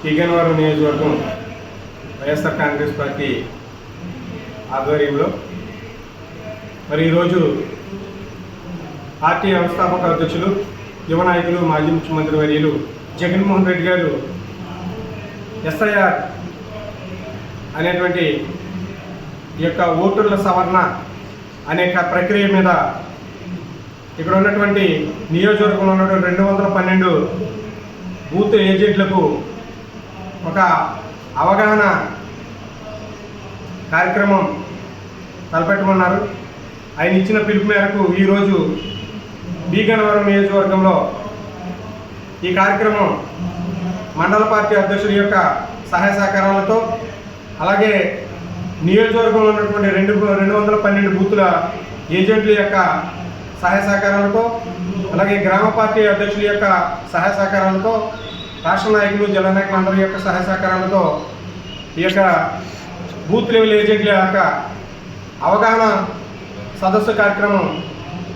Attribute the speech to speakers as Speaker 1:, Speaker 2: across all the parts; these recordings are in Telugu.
Speaker 1: కిగనవరం నియోజకవర్గం వైఎస్ఆర్ కాంగ్రెస్ పార్టీ ఆధ్వర్యంలో మరి ఈరోజు పార్టీ వ్యవస్థాపక అధ్యక్షులు యువ నాయకులు మాజీ ముఖ్యమంత్రి వర్యులు జగన్మోహన్ రెడ్డి గారు ఎస్ఐఆర్ అనేటువంటి ఈ యొక్క ఓటర్ల సవరణ అనేక ప్రక్రియ మీద ఇక్కడ ఉన్నటువంటి నియోజకవర్గంలో ఉన్నటువంటి 212 బూత్ ఏజెంట్లకు ఒక అవగాహన కార్యక్రమం తలపెట్టమన్నారు. ఆయన ఇచ్చిన పిలుపు మేరకు ఈరోజు బీగనవరం నియోజకవర్గంలో ఈ కార్యక్రమం మండల పార్టీ అధ్యక్షుల యొక్క సహాయ సహకారాలతో, అలాగే నియోజకవర్గంలో ఉన్నటువంటి 212 బూతుల ఏజెంట్ల యొక్క సహాయ సహకారాలతో, అలాగే గ్రామ పార్టీ అధ్యక్షుల యొక్క సహాయ సహకారాలతో, రాష్ట్ర నాయకులు జిల్లా నాయకులు అందరి యొక్క సహాయ సహకారాలతో ఈ యొక్క బూత్ లెవెల్ ఏజెంట్ల యొక్క అవగాహన సదస్సు కార్యక్రమం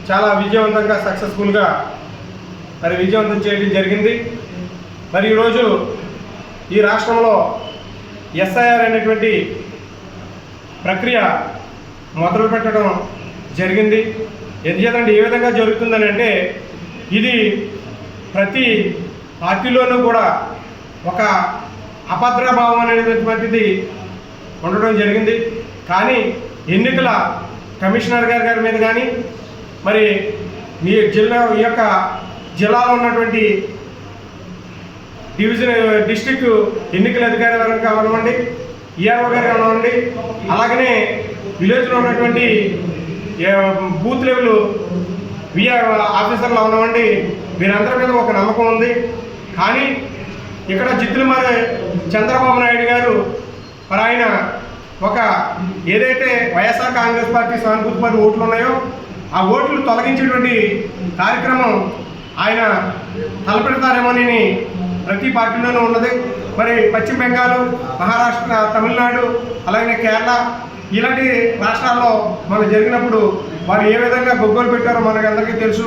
Speaker 1: చాలా విజయవంతంగా సక్సెస్ఫుల్గా విజయవంతం చేయడం జరిగింది. మరి ఈరోజు ఈ రాష్ట్రంలో ఎస్ఐఆర్ అనేటువంటి ప్రక్రియ మొదలు పెట్టడం జరిగింది. ఎందుచేతంటే ఏ విధంగా జరుగుతుందని అంటే, ఇది ప్రతి పార్టీలోనూ కూడా ఒక అభద్రభావం అనేటువంటిది ఉండడం జరిగింది. కానీ ఎన్నికల కమిషనర్ గారి మీద కానీ, మరి మీ జిల్లాలో ఉన్నటువంటి డిస్ట్రిక్ట్ ఎన్నికల అధికారి గారు కానివ్వండి, ఈఆర్ఓ గారు కానివ్వండి, అలాగనే విలేజ్లో ఉన్నటువంటి బూత్ లెవెల్ విఆర్ ఆఫీసర్లు అవనివ్వండి, వీరందరి మీద ఒక నమ్మకం ఉంది. కానీ ఇక్కడ జిత్తులమారి చంద్రబాబు నాయుడు గారు మరి ఆయన ఒక ఏదైతే వైఎస్ఆర్ కాంగ్రెస్ పార్టీ సానుభూతి ఓట్లు ఉన్నాయో ఆ ఓట్లు తొలగించేటువంటి కార్యక్రమం ఆయన తలపెడతారేమోనని ప్రతి పార్టీలోనూ ఉన్నది. మరి పశ్చిమ బెంగాల్, మహారాష్ట్ర, తమిళనాడు, అలాగే కేరళ ఇలాంటి రాష్ట్రాల్లో మనం జరిగినప్పుడు వారు ఏ విధంగా గొగ్గోలు పెట్టారో మనకు అందరికీ తెలుసు.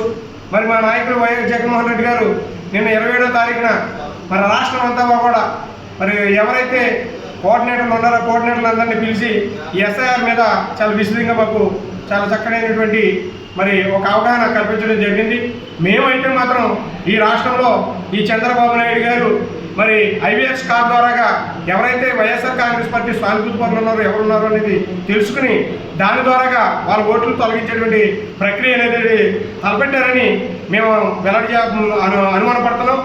Speaker 1: మరి మా నాయకులు వైఎస్ జగన్మోహన్ రెడ్డి గారు నిన్న 27వ తారీఖున మరి రాష్ట్రం అంతా కూడా మరి ఎవరైతే కోఆర్డినేటర్లు ఉన్నారో కోఆర్డినేటర్లు అందరినీ పిలిచి ఈ ఎస్ఐఆర్ మీద చాలా విశదంగా మాకు చాలా చక్కనైనటువంటి మరి ఒక అవగాహన కల్పించడం జరిగింది. మేమైతే మాత్రం ఈ రాష్ట్రంలో ఈ చంద్రబాబు నాయుడు గారు మరి ఐవీఎస్ కార్డు ద్వారాగా ఎవరైతే వైఎస్ఆర్ కాంగ్రెస్ పార్టీ సానుభూతి పనులు ఉన్నారో ఎవరున్నారో అనేది తెలుసుకుని దాని ద్వారాగా వాళ్ళ ఓట్లు తొలగించేటువంటి ప్రక్రియ అనేది తలపెట్టారని మేము అనుమానపడుతున్నాం.